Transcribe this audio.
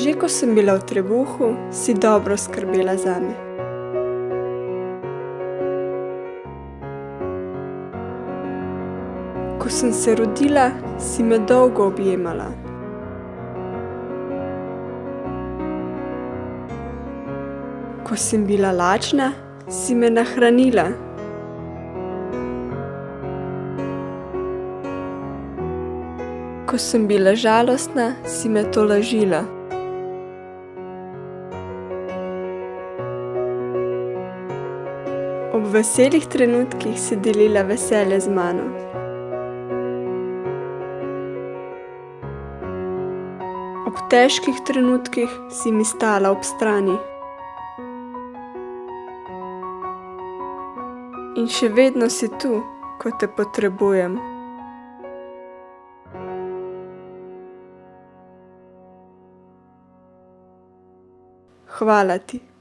Že ko sem bila v trebuhu, si dobro skrbela zame. Ko sem se rodila, si me dolgo objemala. Ko sem bila lačna, si me nahranila. Ko sem bila žalostna, si me tolažila. Ob veselih trenutkih si delila veselje z mano. Ob težkih trenutkih si mi stala ob strani. In še vedno si tu, ko te potrebujem. Hvala ti.